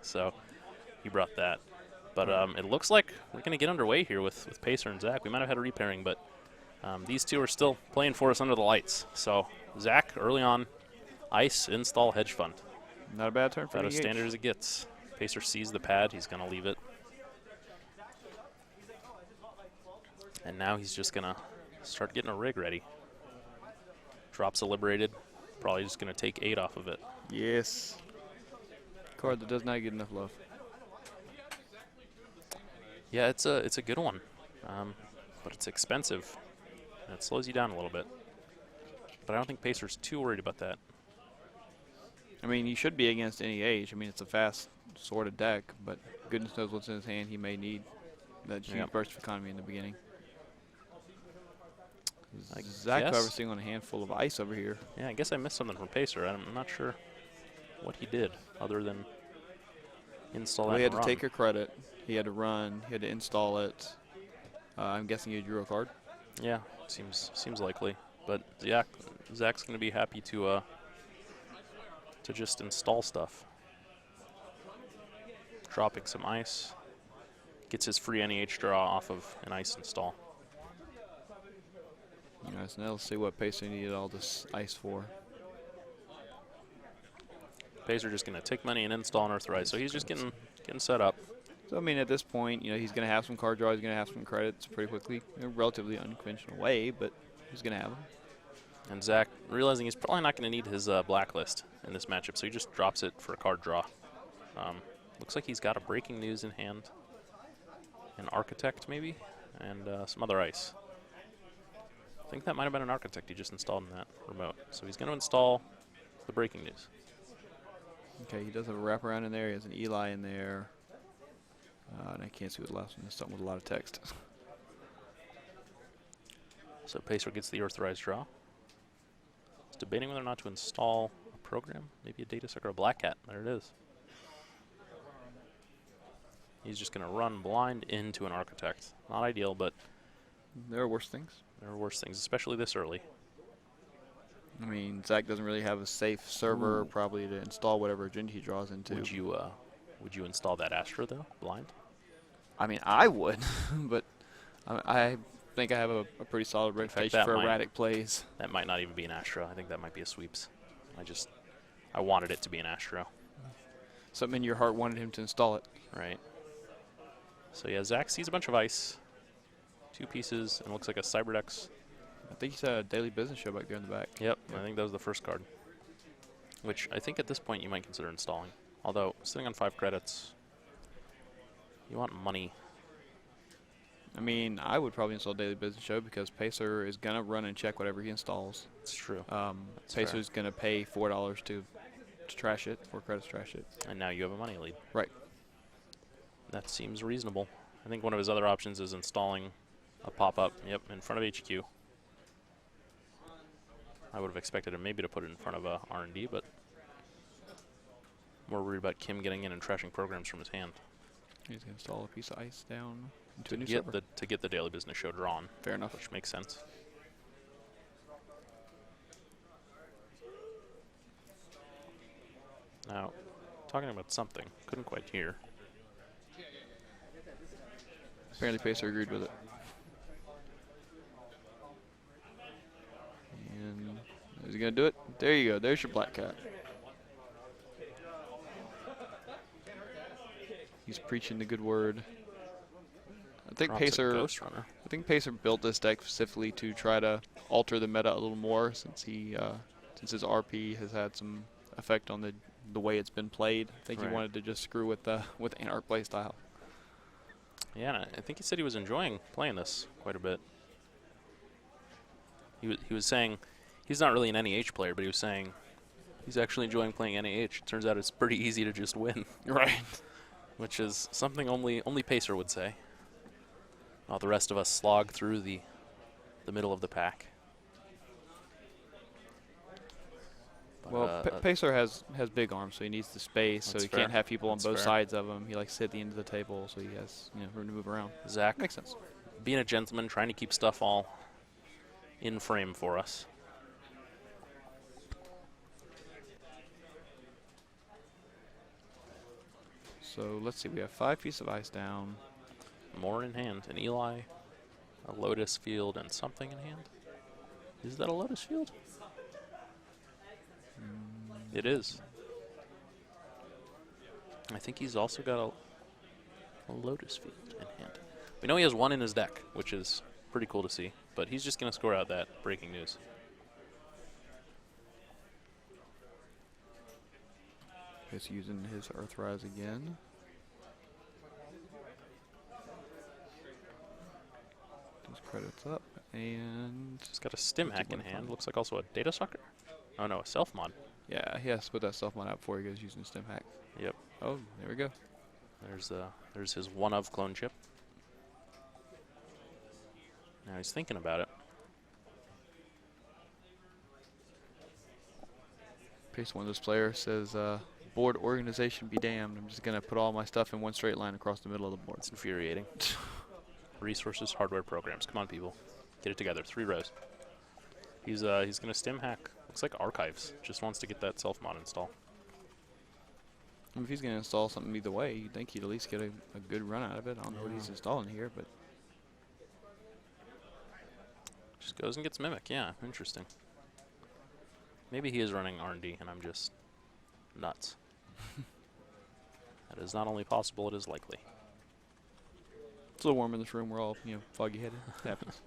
so he brought that. But it looks like we're going to get underway here with Pacer and Zach. We might have had a repairing, but these two are still playing for us under the lights. So Zach, early on, ice, install, hedge fund. Not a bad turn for About as NEH. standard as it gets. Pacer sees the pad. He's going to leave it. And now he's just going to start getting a rig ready. Drops a liberated. Probably just going to take 8 off of it. Yes. Card that does not get enough love. Yeah, it's a good one, but it's expensive, and it slows you down a little bit. But I don't think Pacer's too worried about that. I mean, he should be against NEH. I mean, it's a fast sort of deck, but goodness knows what's in his hand. He may need that huge burst of economy in the beginning. Zach, however, sitting on a handful of ice over here. Yeah, I guess I missed something from Pacer. I'm not sure what he did other than install that He had and to run. take her credit. He had to run. He had to install it. I'm guessing he drew a card. Yeah, seems likely. But yeah, Zach's going to be happy to just install stuff. Dropping some ice. Gets his free NEH draw off of an ice install. Nice. Now let's see what Pacer needed all this ice for. Pacer just going to take money and install an Earthrise, so he's just getting set up. So I mean, at this point, he's going to have some card draws. He's going to have some credits pretty quickly, in a relatively unconventional way, but he's going to have them. And Zach, realizing he's probably not going to need his blacklist in this matchup, so he just drops it for a card draw. Looks like he's got a Breaking News in hand, an Architect maybe, and some other ice. I think that might have been an Architect he just installed in that remote. So he's going to install the Breaking News. Okay, he does have a wraparound in there. He has an Eli in there. And I can't see what the last one is. Something with a lot of text. So Pacer gets the Earthrise draw. He's debating whether or not to install a program, maybe a data sucker, a Black Cat. There it is. He's just going to run blind into an Architect. Not ideal, but there are worse things. There are worse things, especially this early. I mean, Zach doesn't really have a safe server probably to install whatever agenda he draws into. Would you install that Astra though, blind? I mean, I would, but I think I have a pretty solid reputation for erratic plays. That might not even be an Astra. I think that might be a sweeps. I wanted it to be an Astro. Something in your heart wanted him to install it. Right. So yeah, Zach sees a bunch of ice, 2 pieces, and it looks like a Cyberdex. I think he's a Daily Business Show back there in the back. Yep, I think that was the first card, which I think at this point you might consider installing. Although, sitting on 5 credits, you want money. I mean, I would probably install Daily Business Show because Pacer is going to run and check whatever he installs. It's true. Pacer's going to pay $4 to trash it, 4 credits to trash it. And now you have a money lead. Right. That seems reasonable. I think one of his other options is installing a pop-up, in front of HQ. I would have expected him maybe to put it in front of a R&D, but more worried about Kim getting in and trashing programs from his hand. He's going to install a piece of ice down into to a new get server. To get the Daily Business Show drawn. Fair enough. Which makes sense. Now, talking about something, couldn't quite hear. Apparently Pacer agreed with it. And is he going to do it? There you go. There's your Black Cat. He's preaching the good word. I think Pacer built this deck specifically to try to alter the meta a little more since his RP has had some effect on the way it's been played. I think he wanted to just screw with Anarch play style. Yeah, I think he said he was enjoying playing this quite a bit. He was saying he's not really an NEH player, but he was saying he's actually enjoying playing NEH. Turns out it's pretty easy to just win. Right. Which is something only Pacer would say. While the rest of us slog through the middle of the pack. But, well, Pacer has big arms, so he needs the space, so he can't have people on both sides of him. He likes to sit at the end of the table, so he has room to move around. Zach, makes sense. Being a gentleman, trying to keep stuff all in frame for us. So let's see. We have 5 pieces of ice down. More in hand. An Eli, a Lotus Field, and something in hand. Is that a Lotus Field? It is. I think he's also got a Lotus Field in hand. We know he has 1 in his deck, which is pretty cool to see, but he's just going to score out that breaking news. He's using his Earthrise again. Those credits up, and he's got a Stim Hack in hand. Looks like also a Data Sucker. Oh no, a Self Mod. Yeah, he has to put that Self Mod out before he goes using Stim Hack. Yep. Oh, there we go. There's his 1 of clone chip. Now he's thinking about it. Pace one of those players says, board organization be damned. I'm just going to put all my stuff in one straight line across the middle of the board. It's infuriating. Resources, hardware, programs. Come on, people. Get it together. 3 rows. He's going to Stim Hack. Looks like Archives. Just wants to get that self-mod install. If he's going to install something either way, you'd think he'd at least get a good run out of it. I don't know what he's installing here, but... Just goes and gets Mimic. Yeah, interesting. Maybe he is running R&D, and I'm just nuts. That is not only possible, it is likely. It's a little warm in this room. We're all, foggy-headed. It happens.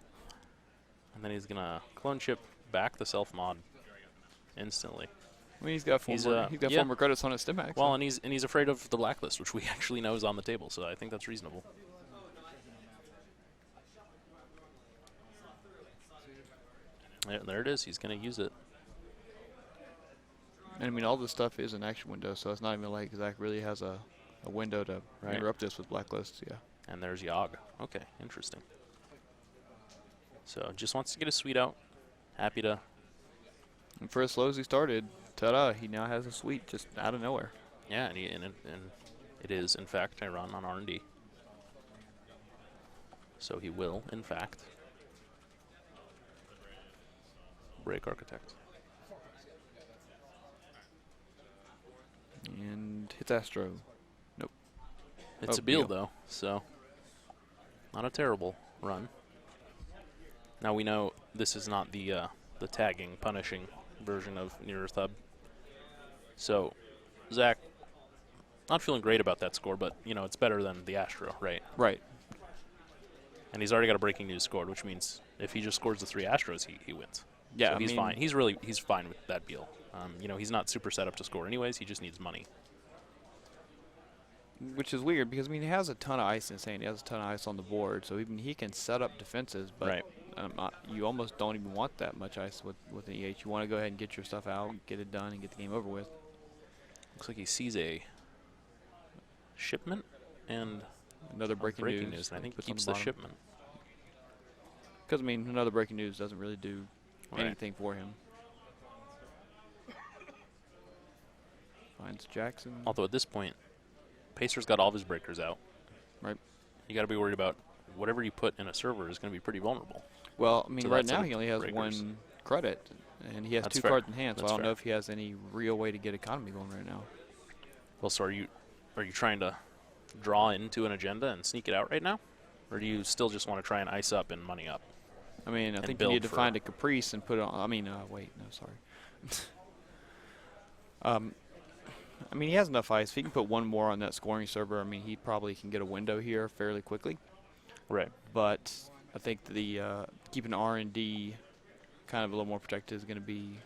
And then he's going to clone chip back the self-mod instantly. I mean, he's got former credits on his Stim Hack. Well, and he's afraid of the blacklist, which we actually know is on the table, so I think that's reasonable. There it is. He's going to use it. And I mean, all this stuff is an action window, so it's not even like Zach really has a window to interrupt this with blacklists. Yeah. And there's Yogg. Okay, interesting. So just wants to get a suite out. Happy to. And for as slow as he started, ta-da! He now has a suite just out of nowhere. Yeah, and it is in fact Tyron on R&D. So he will, in fact, break Architect. And hits Astro. Nope. It's a Beal, though, so not a terrible run. Now we know this is not the tagging, punishing version of Near Thub. So, Zach, not feeling great about that score, but, it's better than the Astro, right? Right. And he's already got a breaking news scored, which means if he just scores the 3 Astros, he wins. Yeah, so he's fine. He's fine with that Beal. He's not super set up to score anyways. He just needs money. Which is weird because, he has a ton of ice in his hand. He has a ton of ice on the board, so even he can set up defenses, but you almost don't even want that much ice with NEH. You want to go ahead and get your stuff out, get it done, and get the game over with. Looks like he sees a shipment and another breaking news. And I think he keeps the shipment. Because, another breaking news doesn't really do anything for him. Finds Jackson. Although at this point, Pacer's got all of his breakers out. Right. You got to be worried about whatever you put in a server is going to be pretty vulnerable. Well, right now he only has 1 credit, and he has 2 cards in hand, so I don't know if he has any real way to get economy going right now. Well, so are you trying to draw into an agenda and sneak it out right now? Or do you still just want to try and ice up and money up? I think you need to find a Caprice and put it on. Wait, no, sorry. He has enough ice. If he can put 1 more on that scoring server, he probably can get a window here fairly quickly. Right. But I think the keeping R&D kind of a little more protected is going to be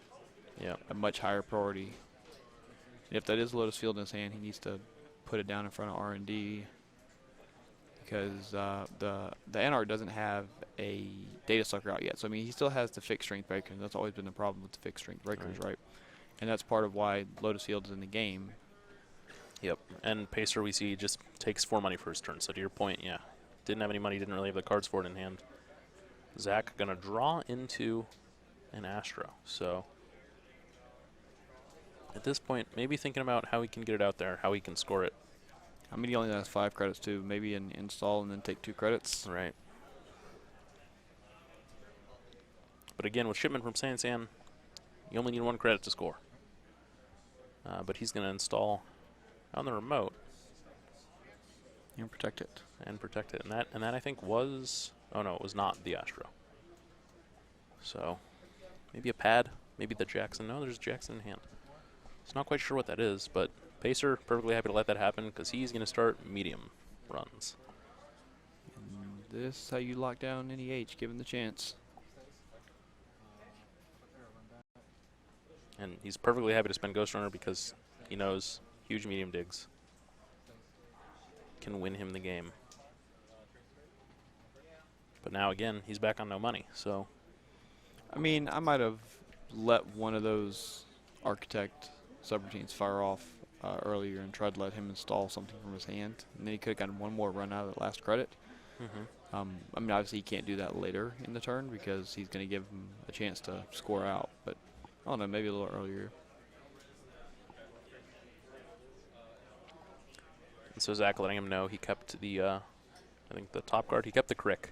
a much higher priority. And if that is Lotus Field in his hand, he needs to put it down in front of R&D because the NR doesn't have a Data Sucker out yet. So, he still has the fixed strength breaker, and that's always been the problem with the fixed strength breakers, right? And that's part of why Lotus Field is in the game. Yep. And Pacer, we see, just takes 4 money for his turn. So to your point, didn't have any money, didn't really have the cards for it in hand. Zach going to draw into an Astro. So at this point, maybe thinking about how he can get it out there, how he can score it. He only has 5 credits too. Maybe an install and then take 2 credits. Right. But again, with shipment from San, you only need 1 credit to score. But he's going to install on the remote And protect it. And protect it. And that I think was, oh no, it was not the Astro. So maybe a pad, maybe the Jackson. No, there's Jackson in hand. It's not quite sure what that is, but Pacer perfectly happy to let that happen because he's going to start medium runs. And this is how you lock down NEH, given the chance. And he's perfectly happy to spend Ghost Runner because he knows huge medium digs can win him the game. But now again, he's back on no money, so. I mean, I might have let one of those Architect subroutines fire off earlier and tried to let him install something from his hand, and then he could have gotten one more run out of that last credit. I mean, obviously he can't do that later in the turn because he's going to give him a chance to score out, but I don't know, maybe a little earlier. And so Zach letting him know he kept the, I think the top guard, he kept the crick.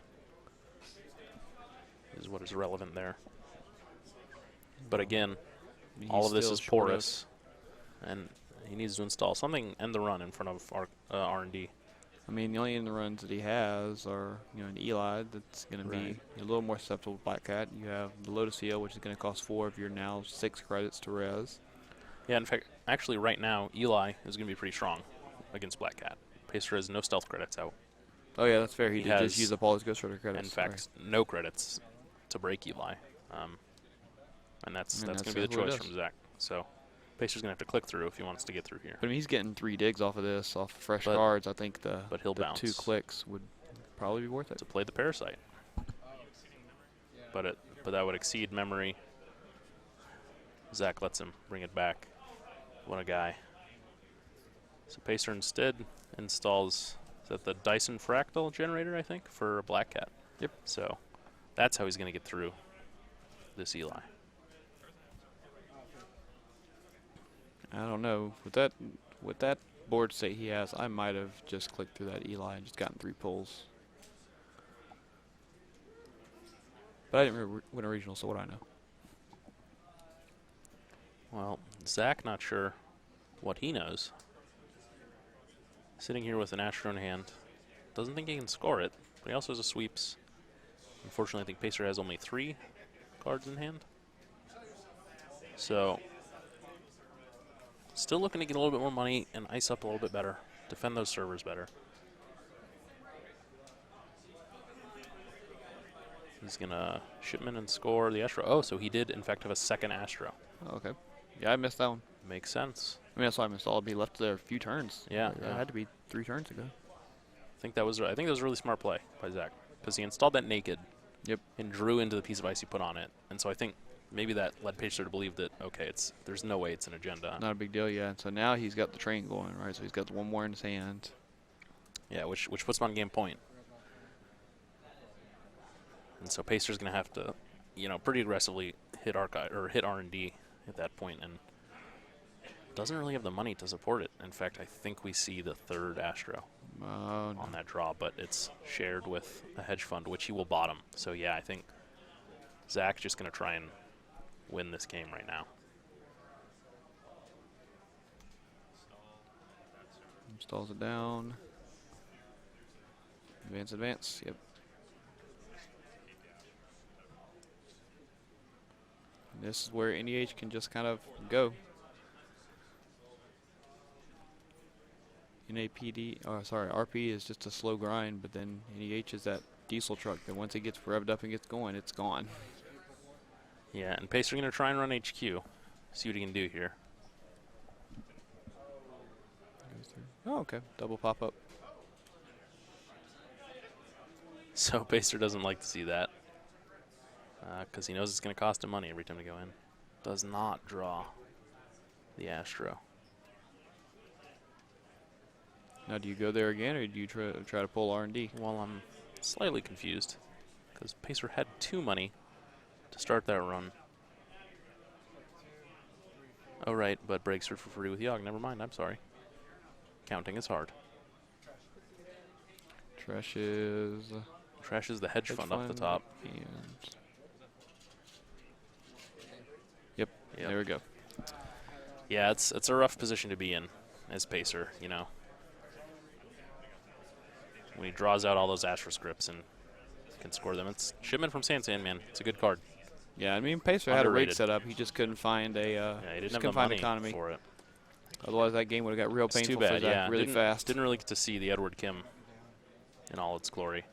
Is what is relevant there. But again, all of this is porous, and he needs to install something and the run in front of R&D. I mean, the only in the runs that he has are, you know, an Eli that's going to be a little more susceptible to Black Cat. You have the Lotus Seal, which is going to cost 4 of your now 6 credits to res. Yeah, in fact, actually right now, Eli is going to be pretty strong against Black Cat. Pacer has no stealth credits out. Oh yeah, that's fair. He did just use up all his Ghost Rider credits. In fact, no credits to break Eli. And that's going to be the choice from Zach. So Pacer's going to have to click through if he wants to get through here. But I mean, he's getting 3 digs off of this, off of fresh cards. I think the 2 clicks would probably be worth it. To play the Parasite. But that would exceed memory. Zach lets him bring it back. What a guy. So Pacer instead installs, is that the Dyson Fractal generator, I think, for a Black Cat? Yep. So that's how he's going to get through this Eli. I don't know. With that board state he has, I might have just clicked through that Eli and just gotten 3 pulls. But I didn't win a regional, so what do I know? Well, Zach not sure what he knows. Sitting here with an Astro in hand. Doesn't think he can score it, but he also has a sweeps. Unfortunately, I think Pacer has only 3 cards in hand. So, still looking to get a little bit more money and ice up a little bit better. Defend those servers better. He's going to shipment and score the Astro. Oh, so he did, in fact, have a second Astro. Oh, okay. Yeah, I missed that one. Makes sense. I mean, that's why I missed all. He left there a few turns. Yeah. That had to be 3 turns ago. I think that was a really smart play by Zach because he installed that naked. Yep. And drew into the piece of ice he put on it. And so I think maybe that led Pacer to believe that, okay, there's no way it's an agenda. Not a big deal, yeah. So now he's got the train going, right? So he's got the 1 more in his hand. Yeah, which puts him on game point. And so Pacer's going to have to, you know, pretty aggressively hit R&D at that point, and doesn't really have the money to support it. In fact, I think we see the 3rd Astro on that draw, but it's shared with a hedge fund, which he will bottom. So yeah, I think Zach's just going to try and win this game right now. Installs it down. Advance, yep. And this is where NEH can just kind of go. RP is just a slow grind, but then NEH is that diesel truck that once it gets revved up and gets going, it's gone. Yeah, and Pacer going to try and run HQ. See what he can do here. Oh, okay. Double pop-up. So Pacer doesn't like to see that because he knows it's going to cost him money every time to go in. Does not draw the Astro. Now, do you go there again, or do you try to pull R&D? Well, I'm slightly confused because Pacer had 2 money to start that run. Oh, right, but breaks for free with Yogg. Never mind, I'm sorry. Counting is hard. Trashes the hedge fund up the top. Yep, there we go. Yeah, it's a rough position to be in as Pacer, you know. when he draws out all those Astra scripts and can score them. It's Shipman from Sandman. It's a good card. Yeah, I mean, Pacer had a rig set up. He just couldn't find a he didn't have the money economy for it. Otherwise, that game would have got real painful too bad, for Zach really fast. Didn't really get to see the Edward Kim in all its glory.